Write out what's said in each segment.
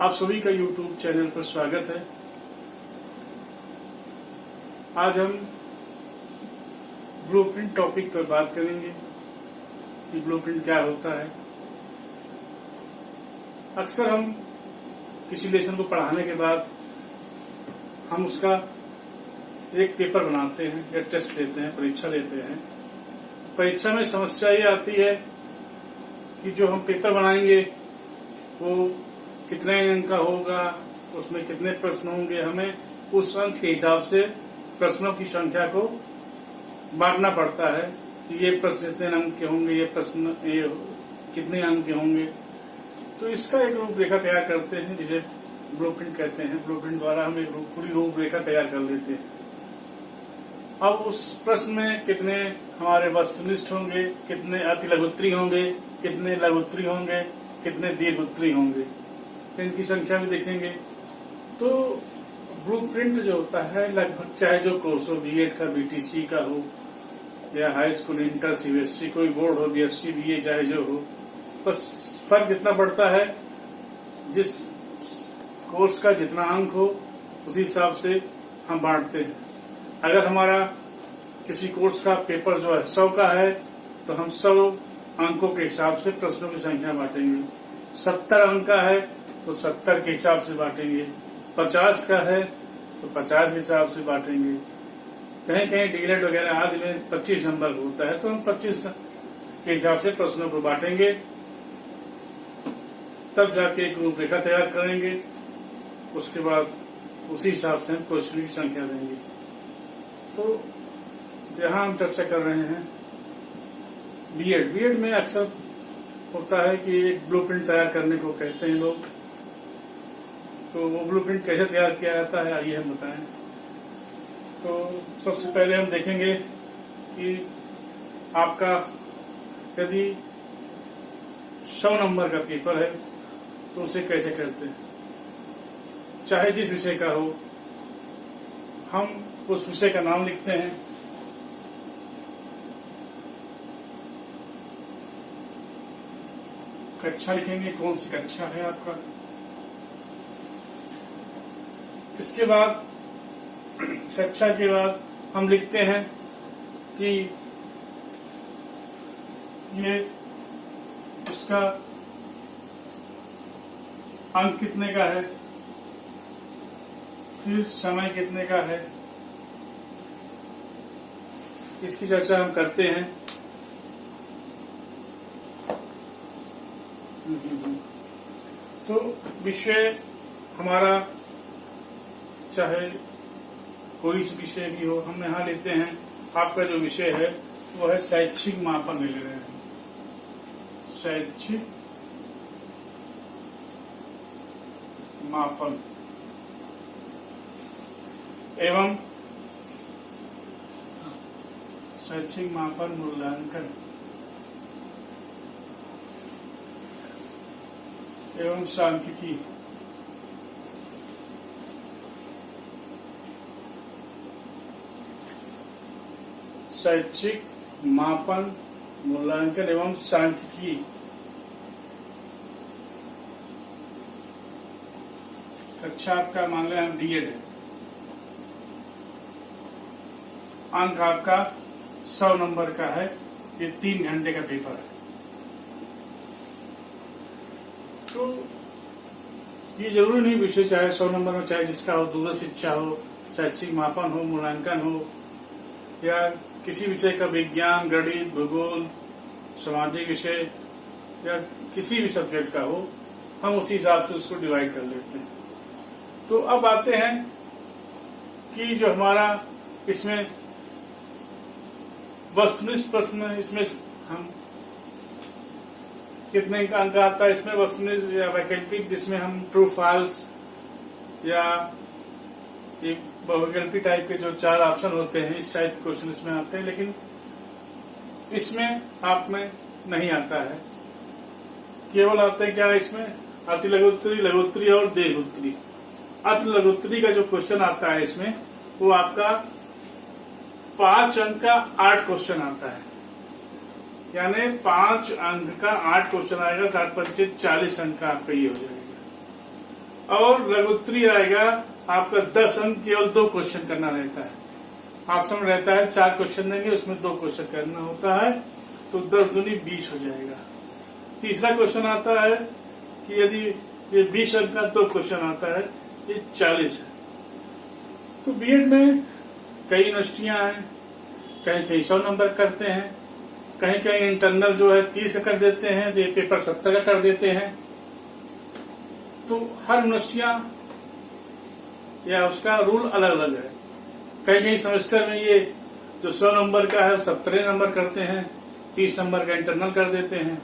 आप सभी का YouTube चैनल पर स्वागत है। आज हम ब्लूप्रिंट टॉपिक पर बात करेंगे कि ब्लूप्रिंट क्या होता है। अक्सर हम किसी लेसन को पढ़ाने के बाद हम उसका एक पेपर बनाते हैं या टेस्ट लेते हैं, परीक्षा लेते हैं। परीक्षा में समस्या ये आती है कि जो हम पेपर बनाएंगे वो कितने अंक का होगा, उसमें कितने प्रश्न होंगे। हमें उस अंक के हिसाब से प्रश्नों की संख्या को बांटना पड़ता है कि ये प्रश्न इतने अंक के होंगे, ये प्रश्न ये कितने अंक के होंगे। तो इसका एक रूपरेखा तैयार करते हैं जिसे ब्लूप्रिंट कहते हैं। ब्लूप्रिंट द्वारा हम एक पूरी रूपरेखा तैयार कर लेते हैं। अब उस प्रश्न में कितने हमारे वस्तुनिष्ठ होंगे, कितने अति लघुत्तरी होंगे, कितने लघुत्तरी होंगे, कितने दीर्घोत्तरी होंगे, तो इनकी संख्या भी देखेंगे। तो ब्लूप्रिंट जो होता है लगभग चाहे जो कोर्स हो, बीएड का, बीटीसी का हो या हाई स्कूल, इंटर, सीबीएसई, कोई बोर्ड हो, बीएससी, बीए चाहे जो हो, बस फर्क इतना पड़ता है जिस कोर्स का जितना अंक हो उसी हिसाब से हम बांटते हैं। अगर हमारा किसी कोर्स का पेपर जो है 100 का है तो हम 100 अंकों के हिसाब से प्रश्नों की संख्या बांटेंगे। 70 अंक का है तो 70 के हिसाब से बांटेंगे। 50 का है तो 50 के हिसाब से बांटेंगे। कहीं कहीं डीएलएड वगैरह आदि में 25 नंबर होता है तो हम 25 के हिसाब से प्रश्नों को बांटेंगे। तब जाके एक रूपरेखा तैयार करेंगे। उसके बाद उसी हिसाब से हम क्वेश्चन की संख्या देंगे। तो यहाँ हम चर्चा कर रहे हैं बीएड। बीएड में अक्सर होता है कि एक ब्लूप्रिंट तैयार करने को कहते हैं लोग। तो वो ब्लूप्रिंट कैसे तैयार किया जाता है आइए हम बताएं। तो सबसे पहले हम देखेंगे कि आपका यदि 100 नंबर का पेपर है तो उसे कैसे करते हैं। चाहे जिस विषय का हो, हम उस विषय का नाम लिखते हैं। कक्षा लिखेंगे, कौन सी कक्षा है आपका। इसके बाद कक्षा के बाद हम लिखते हैं कि ये उसका अंक कितने का है, फिर समय कितने का है, इसकी चर्चा हम करते हैं। तो विषय हमारा चाहे कोई विषय भी हो, हम यहाँ लेते हैं आपका जो विषय है वो है शैक्षिक मापन ले रहे हैं। शैक्षिक मापन एवं शैक्षिक मापन मूल्यांकन एवं सांख्यिकी। शैक्षिक मापन मूल्यांकन एवं सांख्यिकी। कक्षा आपका मान लें हम डीएड है। अंक आपका 100 नंबर का है। ये 3 घंटे का पेपर है। तो ये जरूरी नहीं विषय चाहे 100 नंबर में, चाहे जिसका हो, दूर शिक्षा हो, शैक्षिक मापन हो, मूल्यांकन हो, या किसी विषय का विज्ञान, गणित, भूगोल, सामाजिक विषय या किसी भी सब्जेक्ट का हो, हम उसी हिसाब से उसको डिवाइड कर लेते हैं। तो अब आते हैं कि जो हमारा इसमें वस्तुनिष्ठ प्रश्न, इसमें हम कितने का अंक आता है। इसमें वस्तुनिष्ठ या वैकल्पिक, जिसमें हम ट्रू फॉल्स या बहुविकल्पी टाइप के जो 4 ऑप्शन होते हैं, इस टाइप क्वेश्चन इसमें आते हैं। लेकिन इसमें आप में नहीं आता है। केवल आते हैं क्या इसमें, अति लघुत्तरी, लघुत्तरी और दीर्घोत्तरी। अति लघुत्तरी का जो क्वेश्चन आता है इसमें वो आपका 5 अंक का 8 क्वेश्चन आता है। यानी 5 अंक का 8 क्वेश्चन आएगा, 8 × 5 = 40 अंक का आपका ये हो जाएगा। और लघुत्तरी आएगा आपका 10 अंक, केवल 2 क्वेश्चन करना रहता है। ऑप्शन रहता है 4 क्वेश्चन देंगे, उसमें 2 क्वेश्चन करना होता है, तो 10 दूनी 20 हो जाएगा। तीसरा क्वेश्चन आता है कि यदि ये 20 अंक का 2 क्वेश्चन आता है, ये 40 है। तो बीएड में कई यूनिवर्सिटियां हैं, कहीं कहीं 100 नंबर करते हैं, कहीं कहीं इंटरनल जो है 30 का कर देते हैं, तो ये पेपर 70 का कर देते हैं। तो हर यूनिवर्सिटियां या उसका रूल अलग अलग है। कहीं कहीं सेमेस्टर में ये जो 100 नंबर का है 70 नंबर करते हैं, 30 नंबर का इंटरनल कर देते हैं।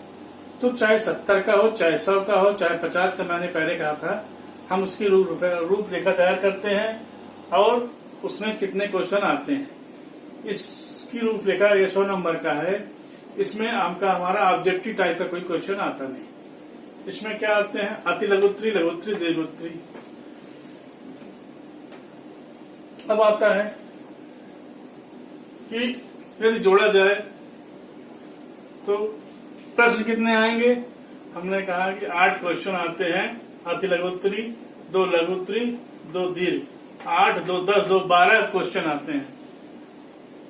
तो चाहे 70 का हो, चाहे 100 का हो, चाहे 50 का, मैंने पहले कहा था, हम उसकी रूपरेखा तैयार करते हैं और उसमें कितने क्वेश्चन आते हैं। इसकी रूपरेखा ये 100 नंबर का है, इसमें आपका हमारा ऑब्जेक्टिव टाइप का कोई क्वेश्चन आता नहीं। इसमें क्या आते हैं, अति लघुत्तरी, लघुत्तरी, दीर्घोत्तरी। अब आता है कि यदि जोड़ा जाए तो प्रश्न कितने आएंगे। हमने कहा कि 8 क्वेश्चन आते हैं, अति लघुत्तरी, 2 लघुत्तरी, 2 दीर्घ, 8, 2, 10, 2, 12 क्वेश्चन आते हैं।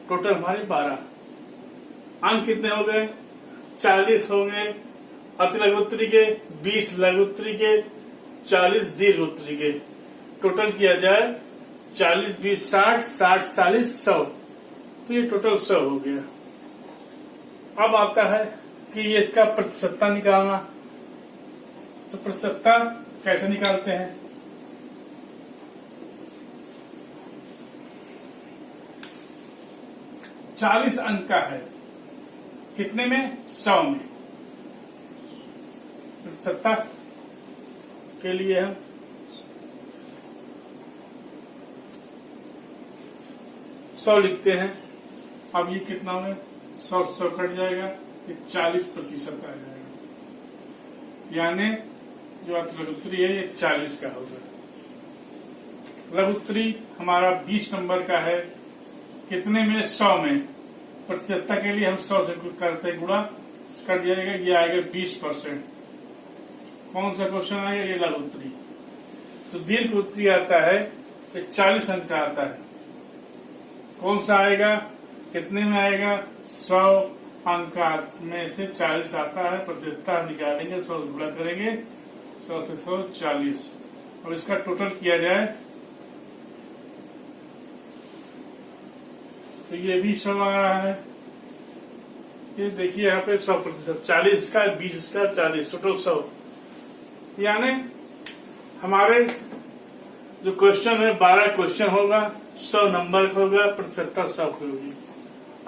टोटल हमारे 12 अंक कितने हो गए, 40 होंगे अति लघुत्तरी के, 20 लघुत्तरी के, 40 दीर्घोत्तरी के। टोटल किया जाए 40, 20, 60, 60, 40, 100, तो ये टोटल 100 हो गया। अब आता है कि ये इसका प्रतिशतता निकालना। तो प्रतिशतता कैसे निकालते हैं, चालीस अंक का है, कितने में, 100 में। प्रतिशतता के लिए हम 100 लिखते हैं। अब ये कितना में 100 कट जाएगा, ये 40% आ जाएगा, यानी जो लघुत्तरी है ये 40 का होगा। लघुत्तरी हमारा 20 नंबर का है, कितने में, 100 में। प्रतिशतता के लिए हम 100 से करते गुणा, कट जाएगा, ये आएगा 20%। कौन सा क्वेश्चन आएगा, ये लघुत्तरी। तो दीर्घोत्तरी आता है, ये 40 अंक का आता है। कौन सा आएगा, कितने में आएगा, 100 अंक में से 40 आता है। प्रतिशतता निकालेंगे, 100 से गुणा करेंगे, 100 से 100, 40। और इसका टोटल किया जाए तो ये भी 100 आ रहा है। ये देखिए यहाँ पे 100%, 40 का, 20 का, 40, टोटल 100। यानी हमारे जो क्वेश्चन है 12 क्वेश्चन होगा, 100 नंबर का होगा, प्रतिशतता 100 की होगी।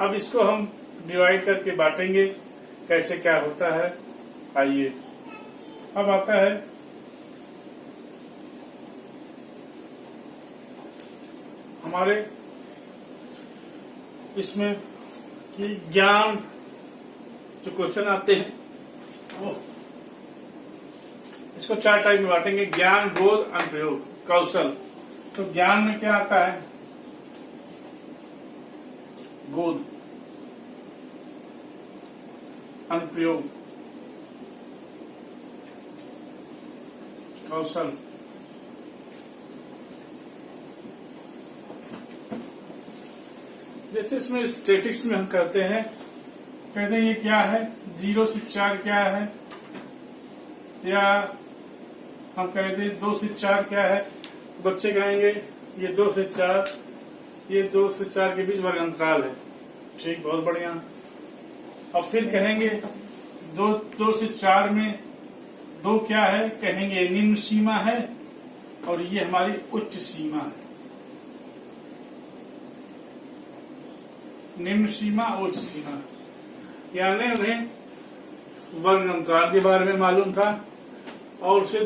अब इसको हम डिवाइड करके बांटेंगे, कैसे क्या होता है, आइए। अब आता है हमारे इसमें कि ज्ञान जो क्वेश्चन आते हैं वो इसको 4 टाइप में बांटेंगे, ज्ञान, बोध, अनुप्रयोग, कौशल। तो ज्ञान में क्या आता है, बोध, अनुप्रयोग, कौशल। जैसे इसमें स्टैटिक्स में हम करते हैं, कहते हैं ये क्या है, 0 से 4 क्या है, या हम कहते हैं 2 से 4 क्या है। बच्चे कहेंगे ये 2 से 4, ये 2 से 4 के बीच वर्ग अंतराल है। ठीक, बहुत बढ़िया। अब फिर कहेंगे 2 से 4 में 2 क्या है, कहेंगे निम्न सीमा है और ये हमारी उच्च सीमा है। निम्न सीमा, उच्च सीमा, यानी उन्हें वर्ग अंतराल के बारे में मालूम था और उसे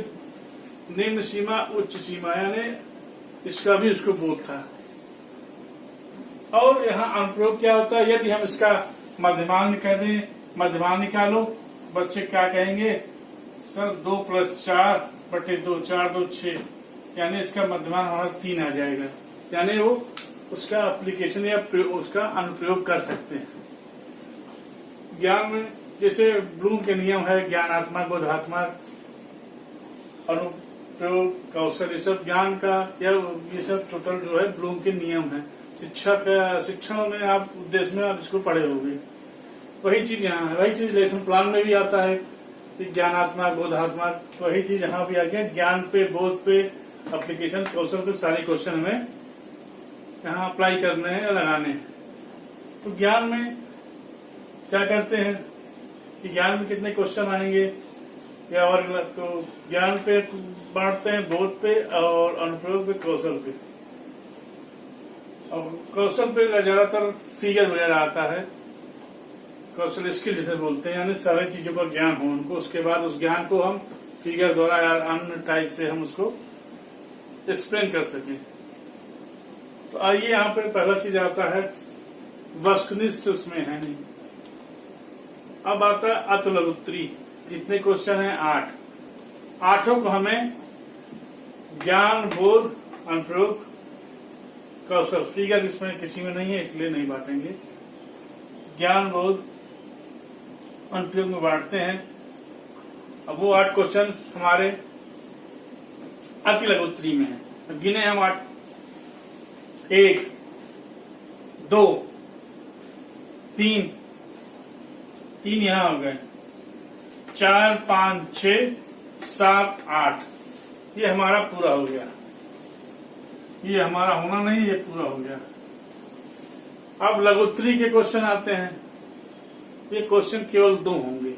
निम्न सीमा, उच्च सीमा, यानी इसका भी उसको बोध था। और यहाँ अनुप्रयोग क्या होता है, यदि हम इसका मध्यमान कह दें, मध्यमान निकालो, बच्चे क्या कहेंगे, सर 2 + 4 बटे 2, 4, 2, 6, यानी इसका मध्यमान हमारा 3 आ जाएगा। यानी वो उसका एप्लीकेशन या उसका अनुप्रयोग कर सकते हैं। ज्ञान में जैसे ब्लूम के नियम है, ज्ञानात्मक, बोधात्मक, अनुप्रयोग, कौशल, ये सब ज्ञान का या ये सब टोटल जो है ब्लूम के नियम है। शिक्षण में आप उद्देश्य में आप इसको पढ़े होंगे। वही चीज यहाँ है, वही चीज लेसन प्लान में भी आता है कि ज्ञानात्मक बोधात्मक, वही चीज यहाँ भी आ गया। ज्ञान पे, बोध पे, एप्लीकेशन, कौशल पे सारे क्वेश्चन हमें यहाँ अप्लाई करने हैं या लगाने हैं। तो ज्ञान में क्या करते हैं कि ज्ञान में कितने क्वेश्चन आएंगे या और तो ज्ञान पे बांटते हैं, बोध पे और अनुप्रयोग पे, कौशल पे। और कौशल पे ज्यादातर फिगर वगैरह आता है, कौशल स्किल जिसे बोलते हैं, यानी सारी चीजों का ज्ञान हो उनको। उसके बाद उस ज्ञान को हम फिगर द्वारा या अन्य टाइप से हम उसको एक्सप्लेन कर सकें। तो आइए यहाँ पे पहला चीज आता है वस्तुनिष्ठ, उसमें है नहीं। अब आता है अत लघु उत्तरी। कितने क्वेश्चन है? 8। आठों को हमें ज्ञान, बोध, अनुप्रयोग, कौशल, फिगर इसमें किसी में नहीं है इसलिए नहीं बांटेंगे। ज्ञान, बोध, अनुप्रयोग में बांटते हैं। अब वो 8 क्वेश्चन हमारे अति लघु उत्तरी में है। अब गिने हम 8। 1, 2, 3 यहाँ हो गए, 4, 5, 6, 7, 8। ये हमारा पूरा हो गया। ये हमारा होना नहीं, ये पूरा हो गया। अब लघुत्तरी के क्वेश्चन आते हैं। ये क्वेश्चन केवल 2 होंगे।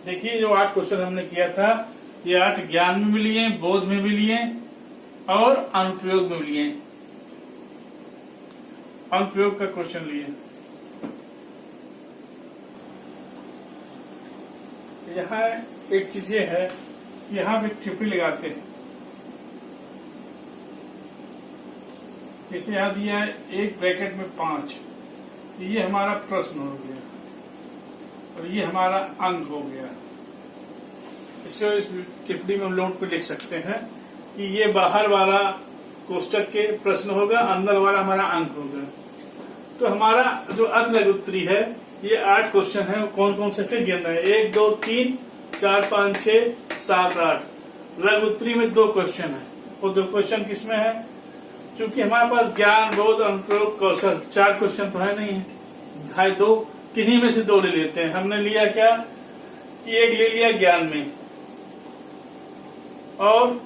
देखिए जो 8 क्वेश्चन हमने किया था, ये 8 ज्ञान में भी लिए, बोध में भी लिए और अनुप्रयोग में भी लिए। अनुप्रयोग का क्वेश्चन लिए। यहाँ एक चीज ये है, यहाँ पे टिप्पणी लगाते हैं। इसे यहाँ दिया है 1 ब्रैकेट में 5। ये हमारा प्रश्न हो गया और ये हमारा अंक हो गया। इसे इस टिप्पणी में हम नोट पे लिख सकते हैं कि ये बाहर वाला कोष्टक के प्रश्न होगा, अंदर वाला हमारा अंक होगा। तो हमारा जो अति लघु उत्तरी है, ये 8 क्वेश्चन है। कौन कौन से फिर गिनना है? 1, 2, 3, 4, 5, 6, 7, 8। लघु उत्तरी में 2 क्वेश्चन है। वो 2 क्वेश्चन किसमें है? क्योंकि हमारे पास ज्ञान, बोध, अनुप्रयोग, कौशल 4 क्वेश्चन तो है नहीं है, 2 किन्हीं में से 2 ले लेते हैं। हमने लिया क्या कि एक ले लिया ज्ञान में और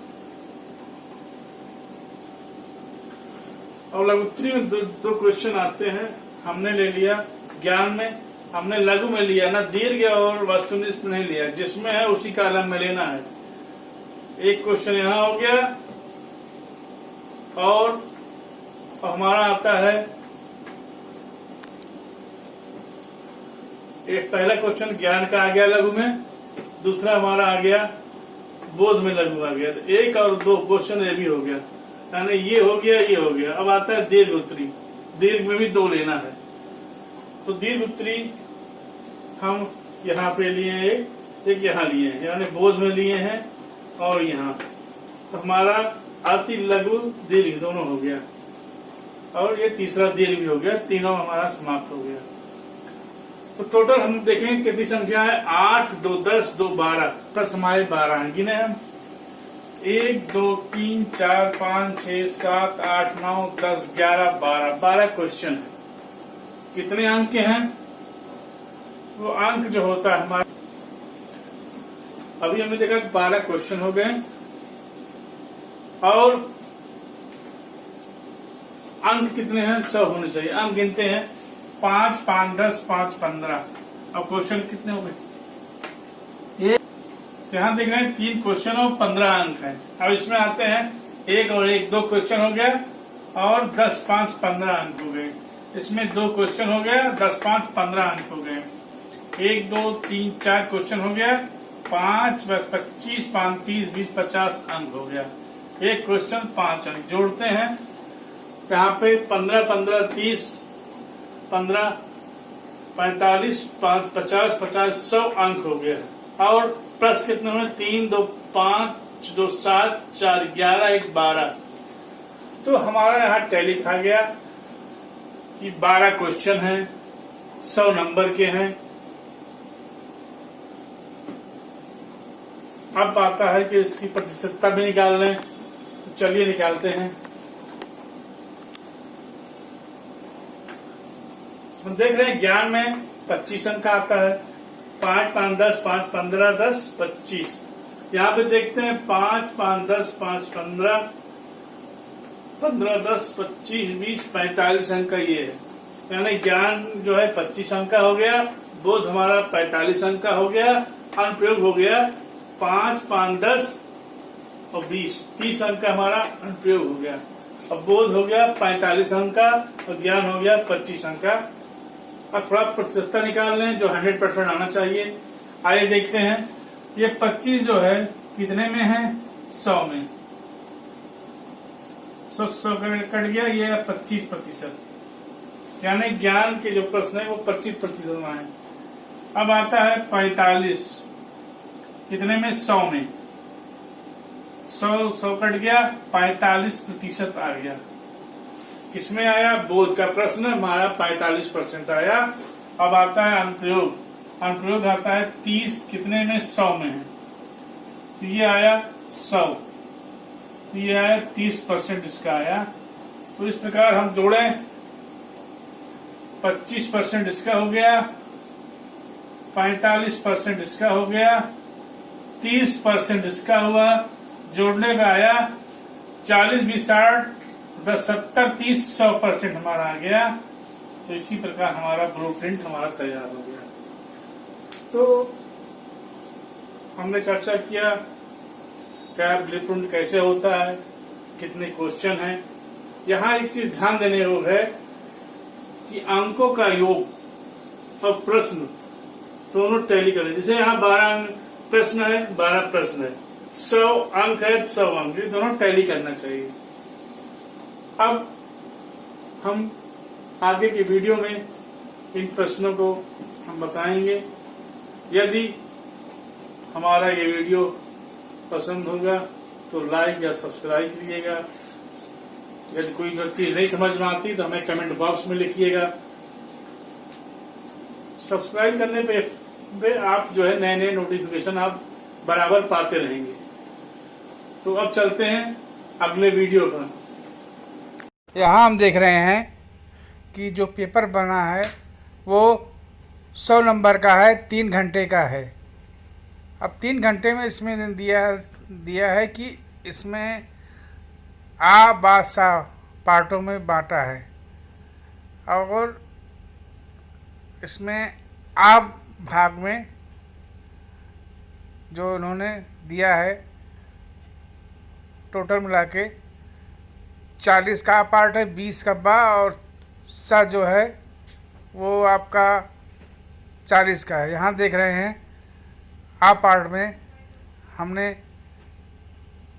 लघुत्तरी में 2 क्वेश्चन आते हैं। हमने ले लिया ज्ञान में, हमने लघु में लिया ना, दीर्घ और वस्तुनिष्ठ नहीं लिया। जिसमें है उसी कॉलम में लेना है। एक क्वेश्चन यहाँ हो गया और हमारा आता है एक पहला क्वेश्चन ज्ञान का आ गया लघु में, दूसरा हमारा आ गया बोध में लघु आ गया। तो 1 और 2 क्वेश्चन ये भी हो गया, यानी ये हो गया, ये हो गया। अब आता है दीर्घ उत्तरी। दीर्घ में भी 2 लेना है। तो दीर्घ उत्तरी हम यहाँ पे लिए, एक यहाँ लिए हैं, यानी बोध में लिए हैं और यहाँ। तो हमारा अति लघु दीर्घ दोनों हो गया और ये तीसरा दीर्घ भी हो गया। तीनों हमारा समाप्त हो गया। तो टोटल हम देखें कितनी संख्या है? 8, 2, 10, 2, 12 प्लस हमारे 12 हैं। गिने हम 1, 2, 3, 4, 5, 6, 7, 8, 9, 10, 11, 12 क्वेश्चन है। कितने अंक के हैं? वो अंक जो होता है हमारा, अभी हमने देखा 12 क्वेश्चन हो गए और अंक कितने हैं? 100 होने चाहिए। अंक गिनते हैं 5, 5, 10, 5, 15। अब क्वेश्चन कितने हो गए? यहाँ देख रहे हैं 3 क्वेश्चन और 15 अंक है। अब इसमें आते हैं 1 और 1, 2 क्वेश्चन हो गया और 10, 5, 15 अंक हो गए। इसमें 2 क्वेश्चन हो गया, 10, 5, 15 अंक हो गए। 1, 2, 3, 4 क्वेश्चन हो गया, 5, 10, 25, 5, 30, 20, 50 अंक हो गया। एक क्वेश्चन 5 अंक। जोड़ते हैं यहाँ पे 15, 15, 30, 15, 45, 5, 50, 50, 100 अंक हो गया। और प्लस कितने हुए? 3, 2, 5, 2, 7, 4, 11, 1, 12। तो हमारा यहाँ टैली खा गया कि 12 क्वेश्चन हैं, 100 नंबर के हैं अब आता है कि इसकी प्रतिशतता भी निकाल लें, तो चलिए निकालते हैं। हम देख रहे हैं ज्ञान में 25 अंक का आता है, 5 5 10 5 15 10 25। यहाँ पे देखते हैं 5 5 10 5 15 15 10 25 20 45 अंक का ये है, यानी ज्ञान जो है 25 अंक का हो गया, बोध हमारा 45 अंक का हो गया, अनुप्रयोग हो गया 5 5 10 और 20 30 अंक का हमारा अनुप्रयोग हो गया। अब बोध हो गया 45 अंक का और ज्ञान हो गया 25 अंक का। अब थोड़ा प्रतिशतता निकाल लें जो 100% आना चाहिए। आइए देखते हैं, ये 25 जो है कितने में है, 100 में। 100 कट गया, ये 25%, यानी ज्ञान के जो प्रश्न है वो 25% में है। अब आता है 45, कितने में, 100 में। 100 कट गया, 45% आ गया। किसमें आया, बोध का प्रश्न हमारा 45% आया। अब आता है अनुप्रयोग, अनुप्रयोग आता है 30, कितने में, 100 में है, तो ये आया 100, तो ये आया 30% इसका आया। तो इस प्रकार हम जोड़ें, 25% इसका हो गया, 45% इसका हो गया, 30% इसका हुआ, जोड़ने का आया 40 20 60 10 70 30 100% हमारा आ गया। तो इसी प्रकार हमारा ब्लूप्रिंट हमारा तैयार हो गया। तो हमने चर्चा किया क्या ब्लूप्रिंट कैसे होता है, कितने क्वेश्चन हैं। यहाँ एक चीज ध्यान देने योग्य है कि अंकों का योग और प्रश्न दोनों टैली करें। जैसे यहाँ 12 अंक प्रश्न है, 12 प्रश्न है, 100 अंक है, 100 अंक, ये दोनों टैली करना चाहिए। अब हम आगे की वीडियो में इन प्रश्नों को हम बताएंगे। यदि हमारा ये वीडियो पसंद होगा तो लाइक या सब्सक्राइब करिएगा। यदि कोई चीज नहीं समझ में आती तो हमें कमेंट बॉक्स में लिखिएगा। सब्सक्राइब करने पे आप जो है नए नए नोटिफिकेशन आप बराबर पाते रहेंगे। तो अब चलते हैं अगले वीडियो पर। यहाँ हम देख रहे हैं कि जो पेपर बना है वो 100 नंबर का है, 3 घंटे का है। अब 3 घंटे में इसमें दिया है कि इसमें आ बा सा पार्टों में बांटा है, और इसमें आ भाग में जो उन्होंने दिया है टोटल मिला के 40 का पार्ट है, 20 का बा, और सा जो है वो आपका 40 का है। यहाँ देख रहे हैं आ पार्ट में हमने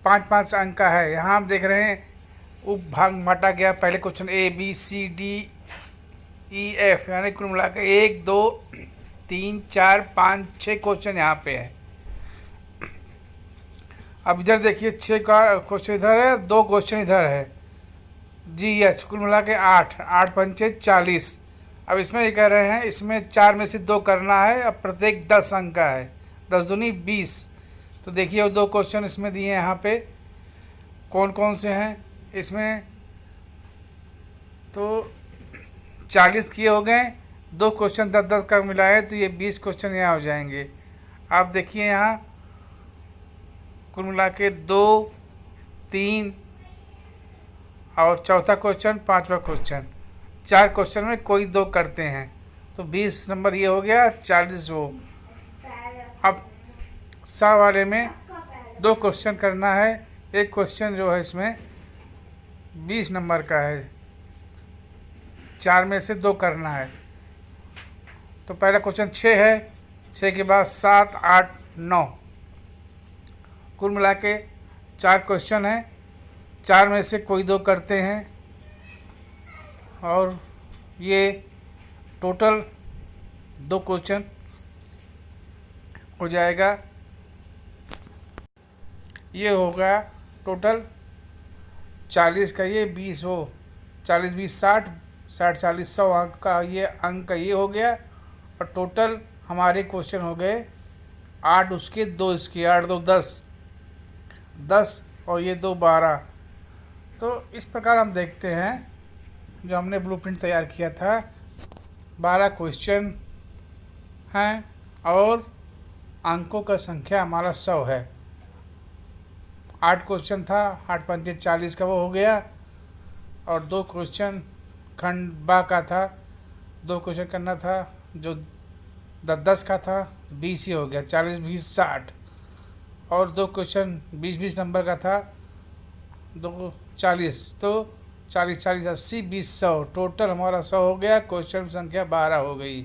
5-5 अंक का है। यहाँ हम देख रहे हैं उप भाग बांटा गया। पहले क्वेश्चन ABCDEF, यानी कुल मिला के 1 2 3 4 5 6 क्वेश्चन यहाँ पे है। अब इधर देखिए 6 का क्वेश्चन इधर है, 2 क्वेश्चन इधर है। GH कुल मिला के 8 पंचे 40। अब इसमें ये कह रहे हैं इसमें 4 में से 2 करना है। अब प्रत्येक 10 अंक का है, 10 दूनी 20। तो देखिए वो 2 क्वेश्चन इसमें दिए हैं। यहाँ पे कौन कौन से हैं इसमें, तो 40 किए हो गए, 2 क्वेश्चन 10-10 का मिलाए तो ये 20 क्वेश्चन यहाँ हो जाएंगे। आप देखिए यहाँ कुल मिला के 2 3 और चौथा क्वेश्चन, 5वां क्वेश्चन, 4 क्वेश्चन में कोई 2 करते हैं तो 20 नंबर ये हो गया, 40 वो। अब सा वाले में 2 क्वेश्चन करना है। एक क्वेश्चन जो है इसमें 20 नंबर का है, 4 में से 2 करना है। तो पहला क्वेश्चन 6 है, 6 के बाद 7 8 9, कुल मिला के 4 क्वेश्चन हैं, 4 में से कोई 2 करते हैं, और ये टोटल 2 क्वेश्चन हो जाएगा। ये होगा टोटल 40 का, ये 20 हो, 40 20 60 60 40 100 अंक का ये हो गया। और टोटल हमारे क्वेश्चन हो गए 8 उसके, 2 इसके, 8 2 10, 10 और ये 2 12। तो इस प्रकार हम देखते हैं जो हमने ब्लूप्रिंट तैयार किया था, 12 क्वेश्चन हैं और अंकों का संख्या हमारा 100 है। 8 क्वेश्चन था, 8 पंचे 40 का वो हो गया, और 2 क्वेश्चन खंड बा का था, 2 क्वेश्चन करना था जो 10 का था, 20 ही हो गया, 40 20 60, और 2 क्वेश्चन 20 नंबर का था, 2 40, तो 40 40 80 20 100, टोटल हमारा 100 हो गया, क्वेश्चन संख्या 12 हो गई।